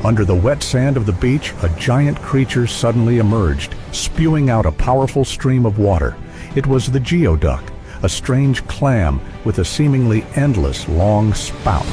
Under the wet sand of the beach, a giant creature suddenly emerged, spewing out a powerful stream of water. It was the geoduck, a strange clam with a seemingly endless long spout.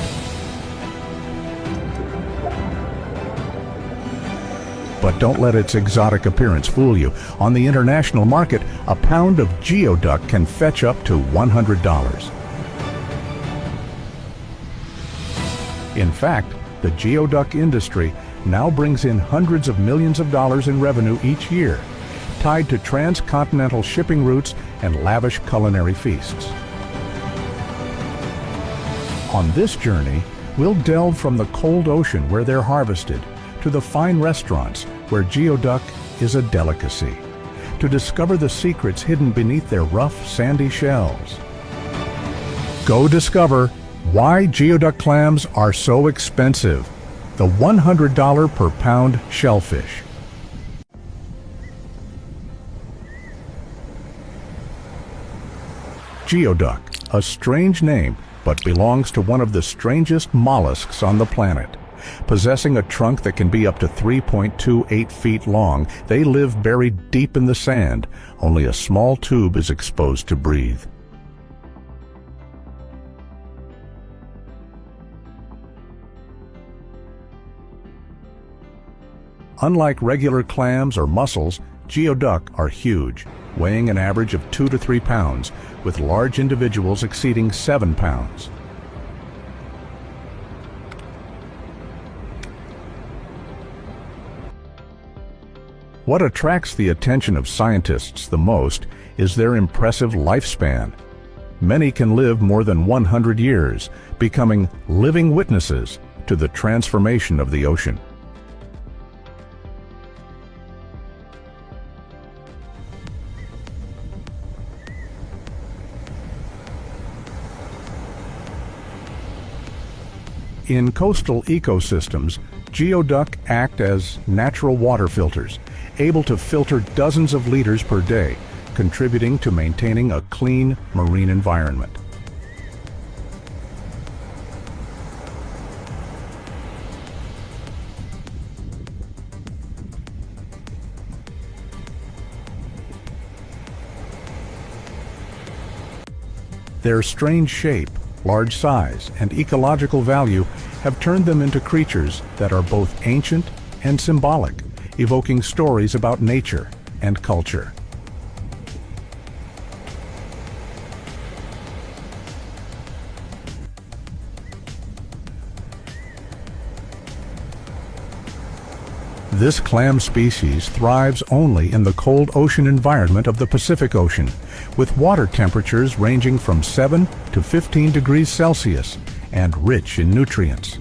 But don't let its exotic appearance fool you. On the international market, a pound of geoduck can fetch up to $100. In fact, the geoduck industry now brings in hundreds of millions of dollars in revenue each year, tied to transcontinental shipping routes and lavish culinary feasts. On this journey, we'll delve from the cold ocean where they're harvested to the fine restaurants where geoduck is a delicacy, to discover the secrets hidden beneath their rough, sandy shells. Go discover why geoduck clams are so expensive. The $100 per pound shellfish. Geoduck, a strange name, but belongs to one of the strangest mollusks on the planet. Possessing a trunk that can be up to 3.28 feet long, they live buried deep in the sand. Only a small tube is exposed to breathe. Unlike regular clams or mussels, geoduck are huge, weighing an average of 2 to 3 pounds, with large individuals exceeding 7 pounds. What attracts the attention of scientists the most is their impressive lifespan. Many can live more than 100 years, becoming living witnesses to the transformation of the ocean. In coastal ecosystems, geoduck act as natural water filters, able to filter dozens of liters per day, contributing to maintaining a clean marine environment. Their strange shape, large size, and ecological value have turned them into creatures that are both ancient and symbolic, evoking stories about nature and culture. This clam species thrives only in the cold ocean environment of the Pacific Ocean, with water temperatures ranging from 7 to 15 degrees Celsius and rich in nutrients.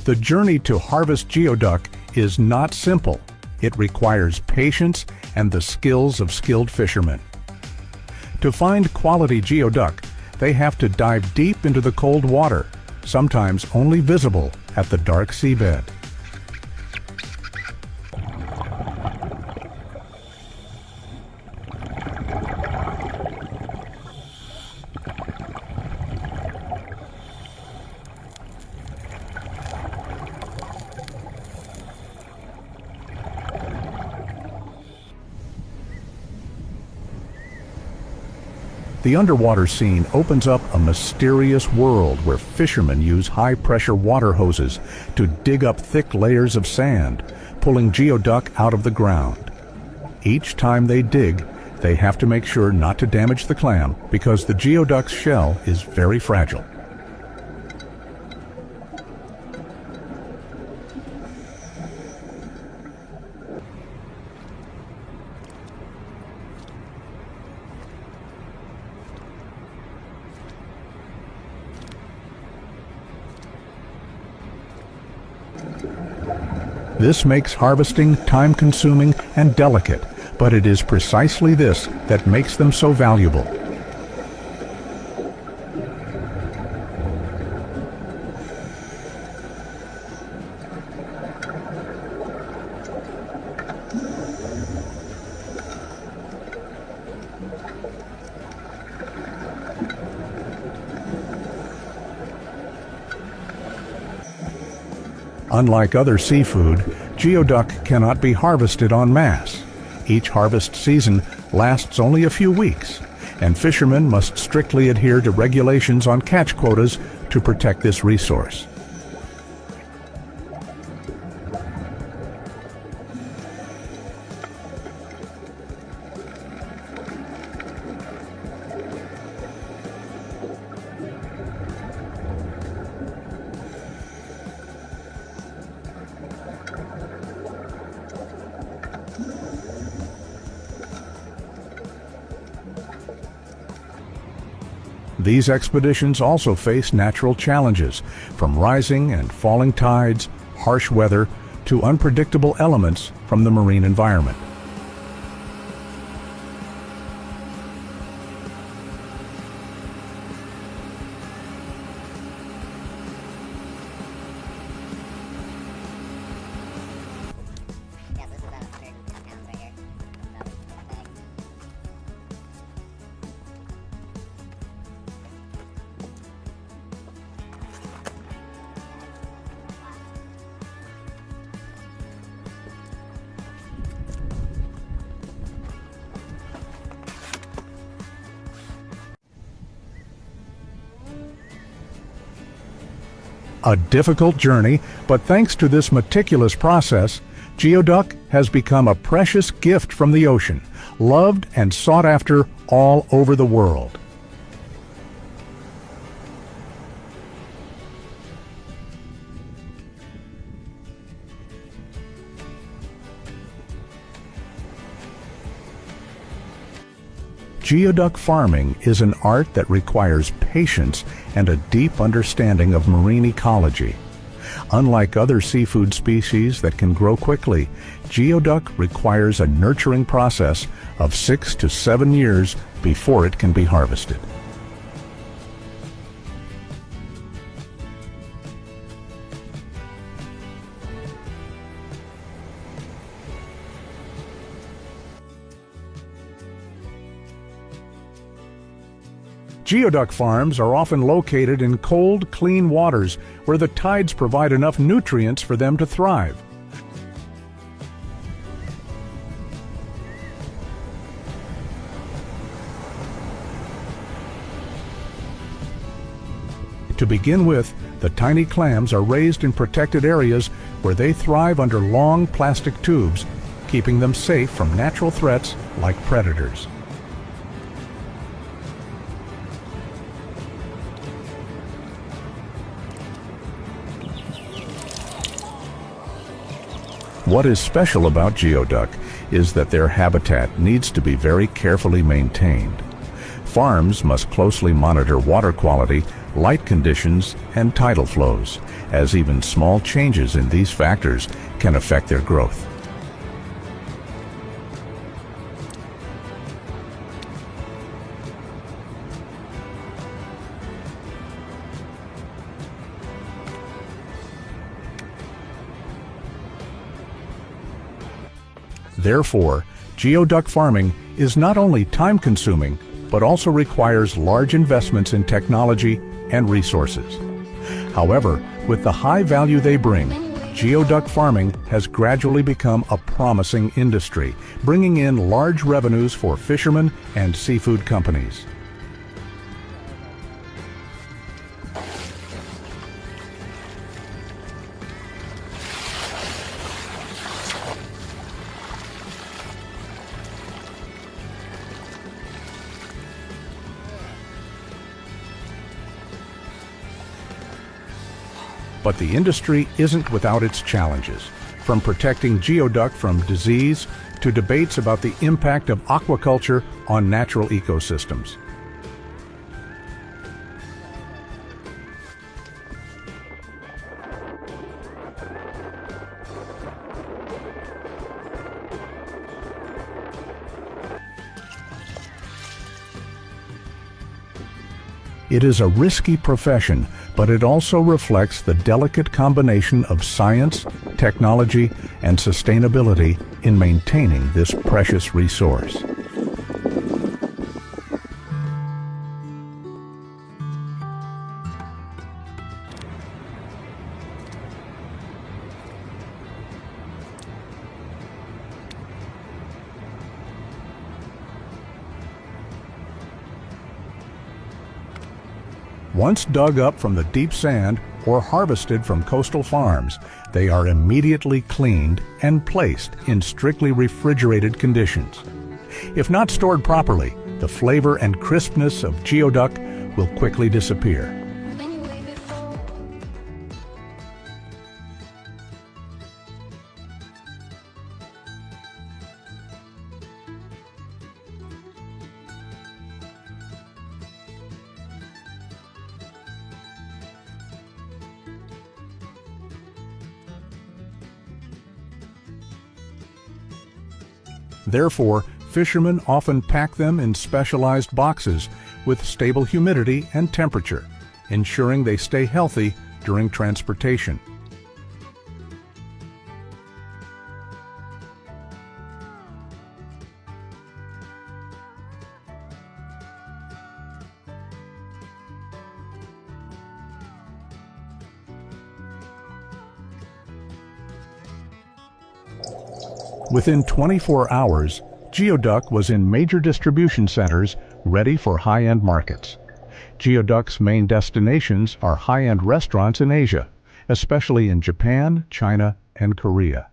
The journey to harvest geoduck is not simple. It requires patience and the skills of skilled fishermen. To find quality geoduck, they have to dive deep into the cold water, sometimes only visible at the dark seabed. The underwater scene opens up a mysterious world where fishermen use high-pressure water hoses to dig up thick layers of sand, pulling geoduck out of the ground. Each time they dig, they have to make sure not to damage the clam because the geoduck's shell is very fragile. This makes harvesting time-consuming and delicate, But it is precisely this that makes them so valuable. Unlike other seafood, geoduck cannot be harvested en masse. Each harvest season lasts only a few weeks, and fishermen must strictly adhere to regulations on catch quotas to protect this resource. These expeditions also face natural challenges, from rising and falling tides, harsh weather, to unpredictable elements from the marine environment. A difficult journey, but thanks to this meticulous process, geoduck has become a precious gift from the ocean, loved and sought after all over the world. Geoduck farming is an art that requires patience and a deep understanding of marine ecology. Unlike other seafood species that can grow quickly, geoduck requires a nurturing process of 6 to 7 years before it can be harvested. Geoduck farms are often located in cold, clean waters where the tides provide enough nutrients for them to thrive. To begin with, the tiny clams are raised in protected areas where they thrive under long plastic tubes, keeping them safe from natural threats like predators. What is special about geoduck is that their habitat needs to be very carefully maintained. Farms must closely monitor water quality, light conditions, and tidal flows, as even small changes in these factors can affect their growth. Therefore, geoduck farming is not only time-consuming, but also requires large investments in technology and resources. However, with the high value they bring, geoduck farming has gradually become a promising industry, bringing in large revenues for fishermen and seafood companies. But the industry isn't without its challenges, from protecting geoduck from disease to debates about the impact of aquaculture on natural ecosystems. It is a risky profession, but it also reflects the delicate combination of science, technology, and sustainability in maintaining this precious resource. Once dug up from the deep sand or harvested from coastal farms, they are immediately cleaned and placed in strictly refrigerated conditions. If not stored properly, the flavor and crispness of geoduck will quickly disappear. Therefore, fishermen often pack them in specialized boxes with stable humidity and temperature, ensuring they stay healthy during transportation. Within 24 hours, geoduck was in major distribution centers ready for high-end markets. Geoduck's main destinations are high-end restaurants in Asia, especially in Japan, China, and Korea.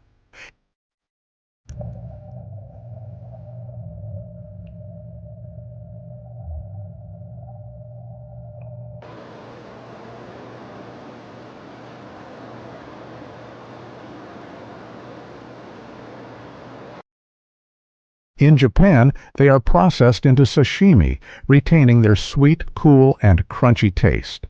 In Japan, they are processed into sashimi, retaining their sweet, cool, and crunchy taste.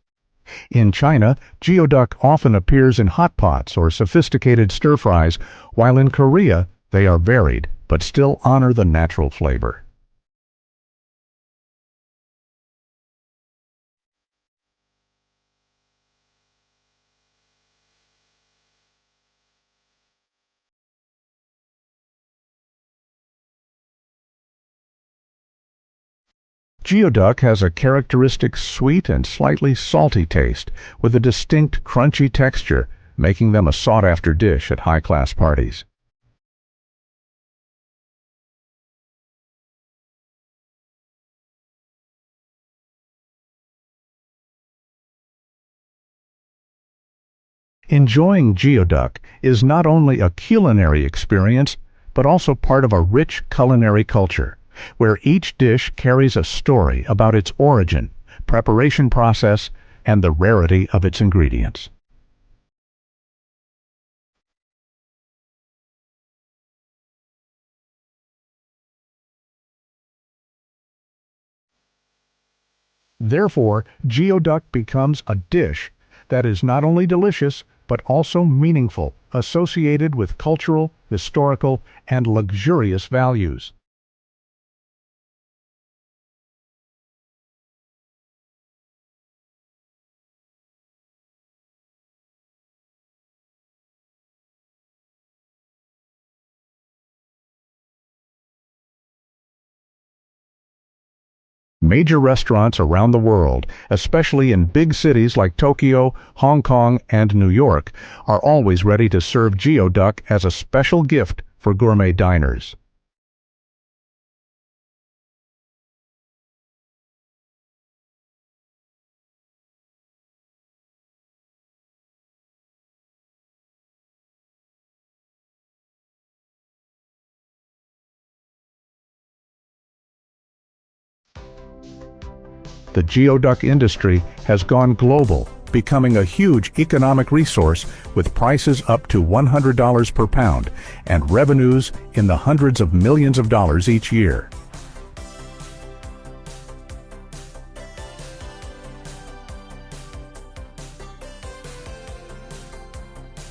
In China, geoduck often appears in hot pots or sophisticated stir-fries, while in Korea, they are varied, but still honor the natural flavor. Geoduck has a characteristic sweet and slightly salty taste, with a distinct crunchy texture, making them a sought-after dish at high-class parties. Enjoying geoduck is not only a culinary experience, but also part of a rich culinary culture, where each dish carries a story about its origin, preparation process, and the rarity of its ingredients. Therefore, geoduck becomes a dish that is not only delicious, but also meaningful, associated with cultural, historical, and luxurious values. Major restaurants around the world, especially in big cities like Tokyo, Hong Kong, and New York, are always ready to serve geoduck as a special gift for gourmet diners. The geoduck industry has gone global, becoming a huge economic resource with prices up to $100 per pound and revenues in the hundreds of millions of dollars each year.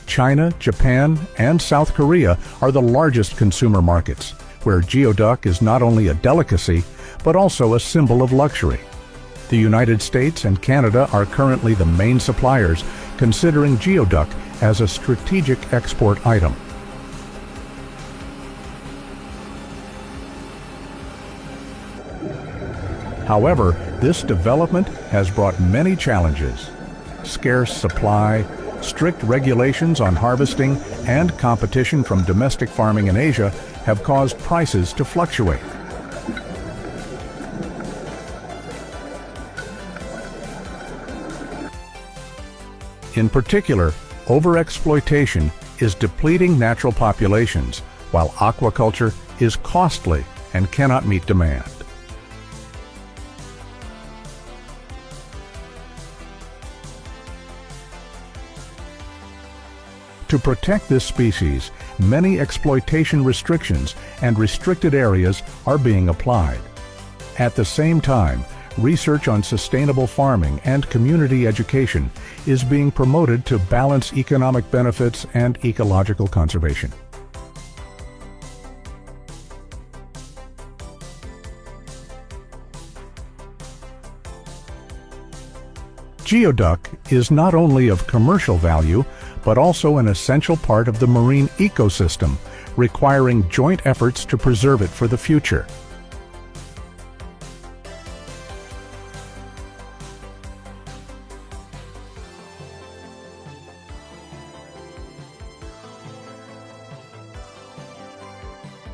China, Japan, and South Korea are the largest consumer markets, where geoduck is not only a delicacy, but also a symbol of luxury. The United States and Canada are currently the main suppliers, considering geoduck as a strategic export item. However, this development has brought many challenges. Scarce supply, strict regulations on harvesting, and competition from domestic farming in Asia have caused prices to fluctuate. In particular, overexploitation is depleting natural populations, while aquaculture is costly and cannot meet demand. To protect this species, many exploitation restrictions and restricted areas are being applied. At the same time, research on sustainable farming and community education is being promoted to balance economic benefits and ecological conservation. Geoduck is not only of commercial value, but also an essential part of the marine ecosystem, requiring joint efforts to preserve it for the future.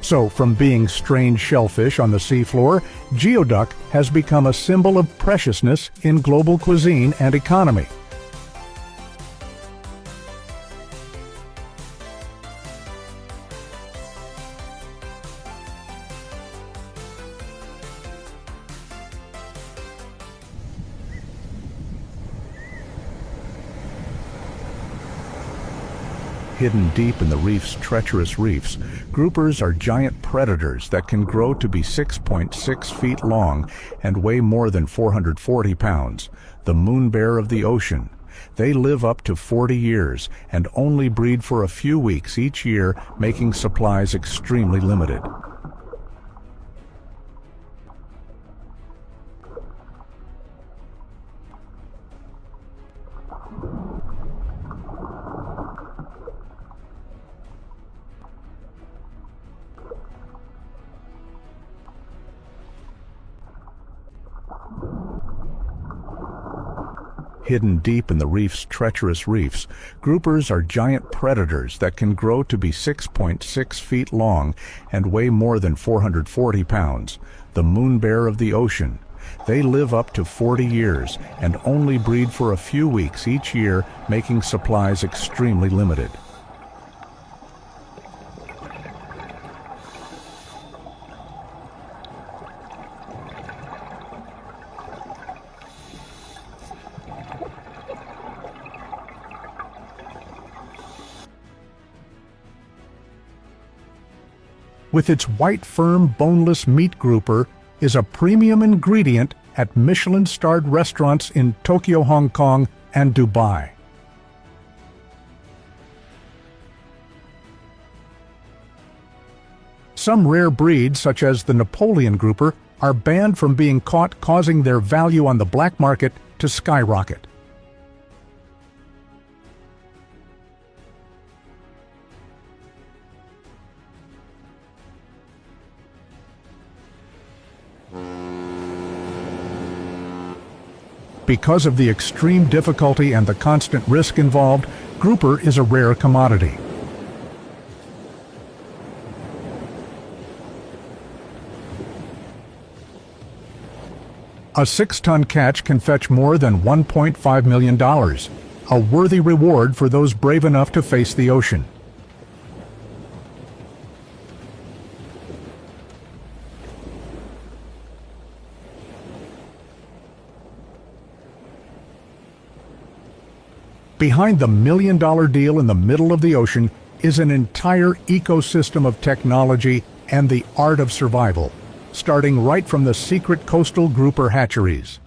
So, from being strange shellfish on the seafloor, geoduck has become a symbol of preciousness in global cuisine and economy. Hidden deep in the reef's treacherous reefs, groupers are giant predators that can grow to be 6.6 feet long and weigh more than 440 pounds, the moon bear of the ocean. They live up to 40 years and only breed for a few weeks each year, making supplies extremely limited. Hidden deep in the reef's treacherous reefs, groupers are giant predators that can grow to be 6.6 feet long and weigh more than 440 pounds, the moon bear of the ocean. They live up to 40 years and only breed for a few weeks each year, making supplies extremely limited. With its white, firm, boneless meat grouper is a premium ingredient at Michelin-starred restaurants in Tokyo, Hong Kong, and Dubai. Some rare breeds, such as the Napoleon grouper, are banned from being caught, causing their value on the black market to skyrocket. Because of the extreme difficulty and the constant risk involved, grouper is a rare commodity. A 6-ton catch can fetch more than $1.5 million, a worthy reward for those brave enough to face the ocean. Behind the million-dollar deal in the middle of the ocean is an entire ecosystem of technology and the art of survival, starting right from the secret coastal grouper hatcheries.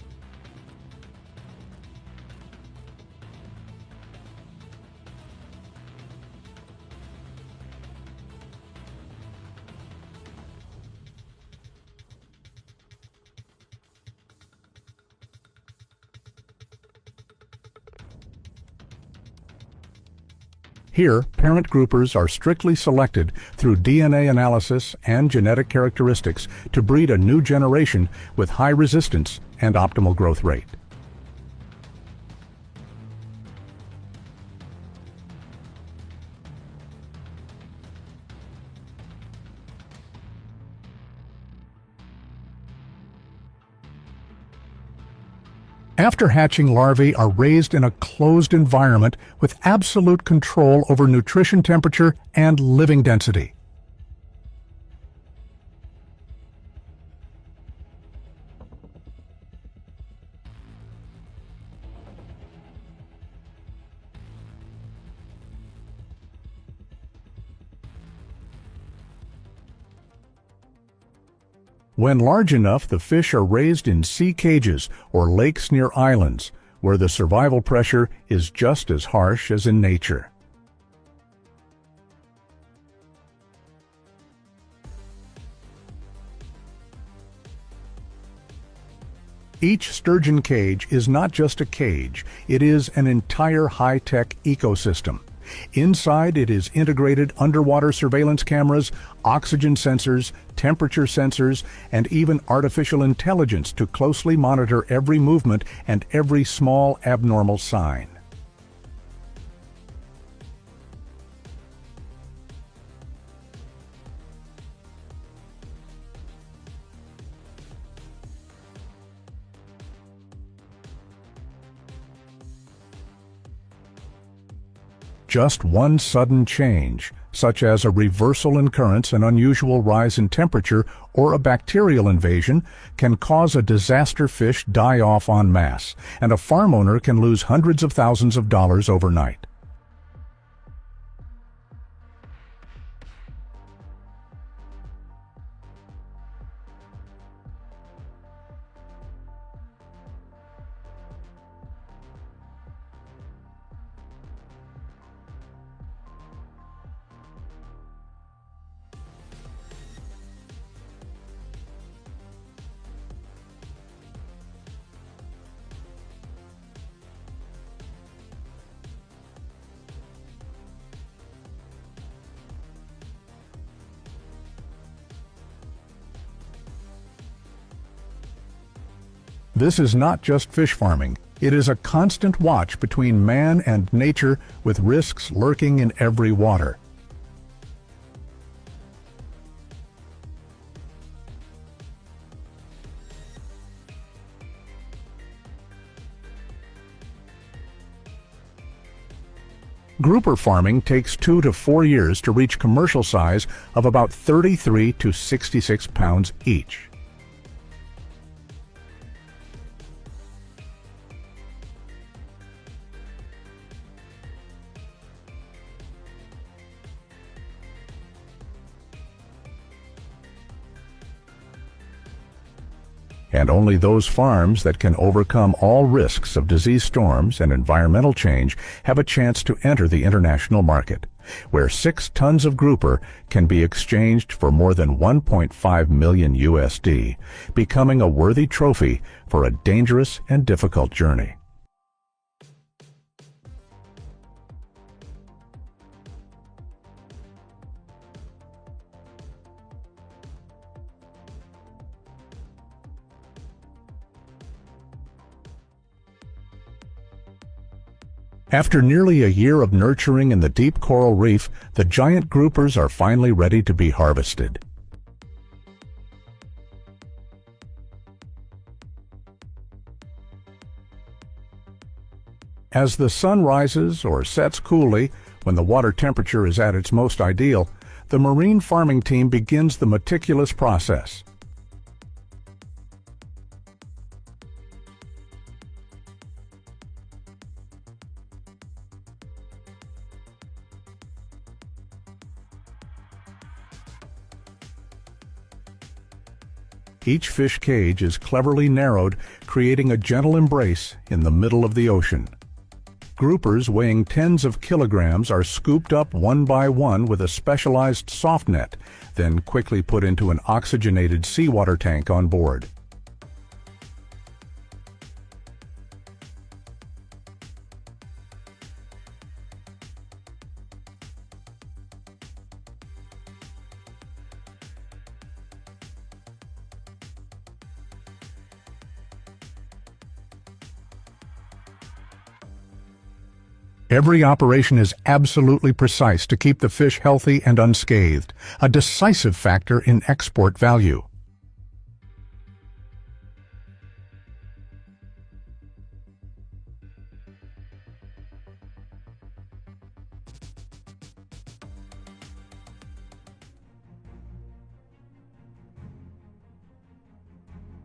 Here, parent groupers are strictly selected through DNA analysis and genetic characteristics to breed a new generation with high resistance and optimal growth rate. After hatching, larvae are raised in a closed environment with absolute control over nutrition, temperature, and living density. When large enough, the fish are raised in sea cages or lakes near islands, where the survival pressure is just as harsh as in nature. Each sturgeon cage is not just a cage, it is an entire high-tech ecosystem. Inside, it is integrated underwater surveillance cameras, oxygen sensors, temperature sensors, and even artificial intelligence to closely monitor every movement and every small abnormal sign. Just one sudden change, such as a reversal in currents, an unusual rise in temperature, or a bacterial invasion, can cause a disaster fish die off en masse, and a farm owner can lose hundreds of thousands of dollars overnight. This is not just fish farming. It is a constant watch between man and nature, with risks lurking in every water. Grouper farming takes 2 to 4 years to reach commercial size of about 33 to 66 pounds each. And only those farms that can overcome all risks of disease storms and environmental change have a chance to enter the international market, where 6 tons of grouper can be exchanged for more than 1.5 million USD, becoming a worthy trophy for a dangerous and difficult journey. After nearly a year of nurturing in the deep coral reef, the giant groupers are finally ready to be harvested. As the sun rises or sets coolly, when the water temperature is at its most ideal, the marine farming team begins the meticulous process. Each fish cage is cleverly narrowed, creating a gentle embrace in the middle of the ocean. Groupers weighing tens of kilograms are scooped up one by one with a specialized soft net, then quickly put into an oxygenated seawater tank on board. Every operation is absolutely precise to keep the fish healthy and unscathed, a decisive factor in export value.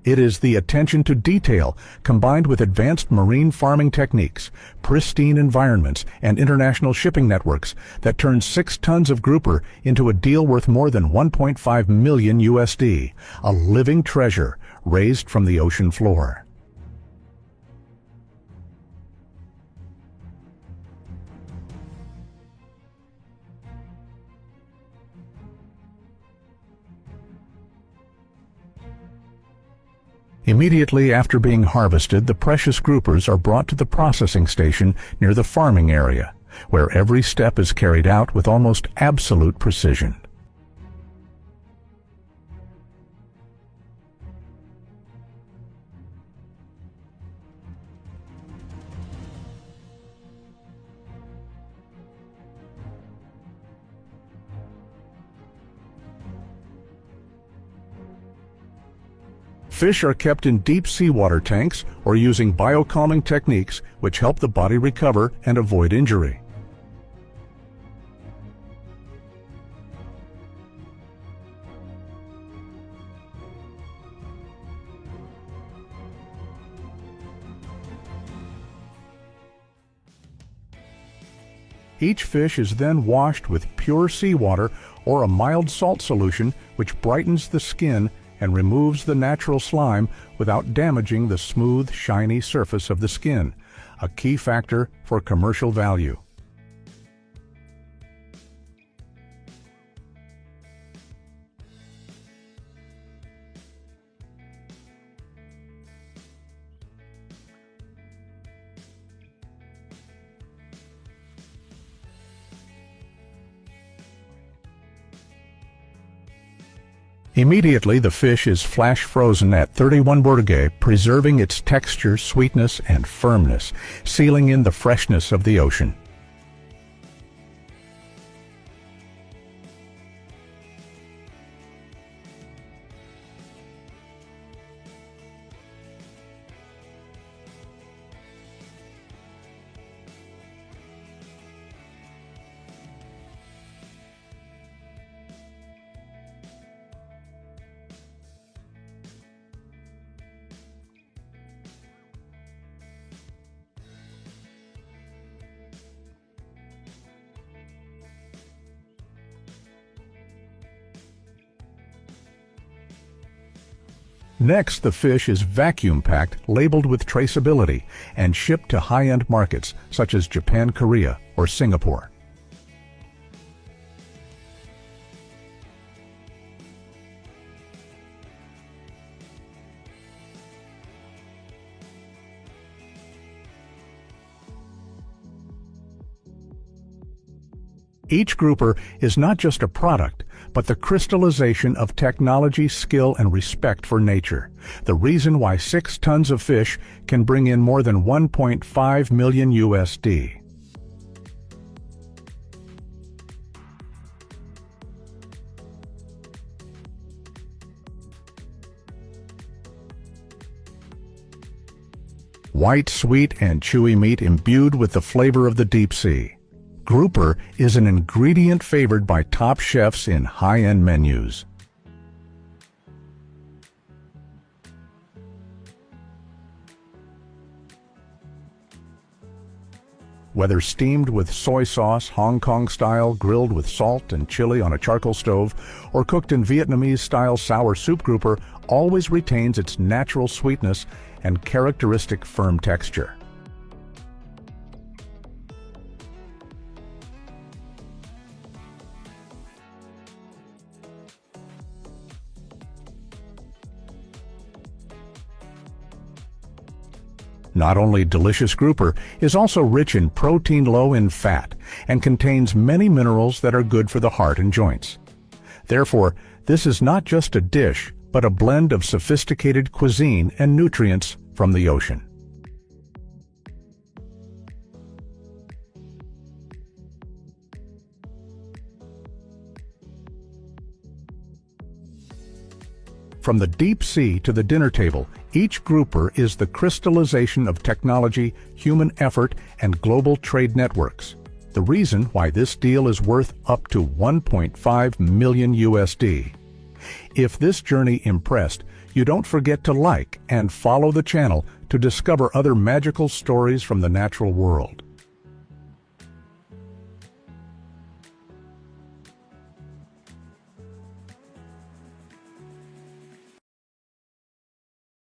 It is the attention to detail, combined with advanced marine farming techniques, pristine environments, and international shipping networks, that turns 6 tons of grouper into a deal worth more than 1.5 million USD, a living treasure raised from the ocean floor. Immediately after being harvested, the precious groupers are brought to the processing station near the farming area, where every step is carried out with almost absolute precision. Fish are kept in deep seawater tanks or using biocalming techniques which help the body recover and avoid injury. Each fish is then washed with pure seawater or a mild salt solution which brightens the skin and removes the natural slime without damaging the smooth, shiny surface of the skin, a key factor for commercial value. Immediately, the fish is flash frozen at 31 Bordeaux, preserving its texture, sweetness, and firmness, sealing in the freshness of the ocean. Next, the fish is vacuum-packed, labeled with traceability, and shipped to high-end markets such as Japan, Korea, or Singapore. Each grouper is not just a product, but the crystallization of technology, skill, and respect for nature. The reason why 6 tons of fish can bring in more than 1.5 million USD. White, sweet, and chewy meat imbued with the flavor of the deep sea. Grouper is an ingredient favored by top chefs in high-end menus. Whether steamed with soy sauce, Hong Kong style, grilled with salt and chili on a charcoal stove, or cooked in Vietnamese style sour soup, grouper always retains its natural sweetness and characteristic firm texture. Not only delicious grouper is also rich in protein, low in fat, and contains many minerals that are good for the heart and joints. Therefore, this is not just a dish, but a blend of sophisticated cuisine and nutrients from the ocean. From the deep sea to the dinner table, each grouper is the crystallization of technology, human effort, and global trade networks. The reason why this deal is worth up to 1.5 million USD. If this journey impressed, you don't forget to like and follow the channel to discover other magical stories from the natural world.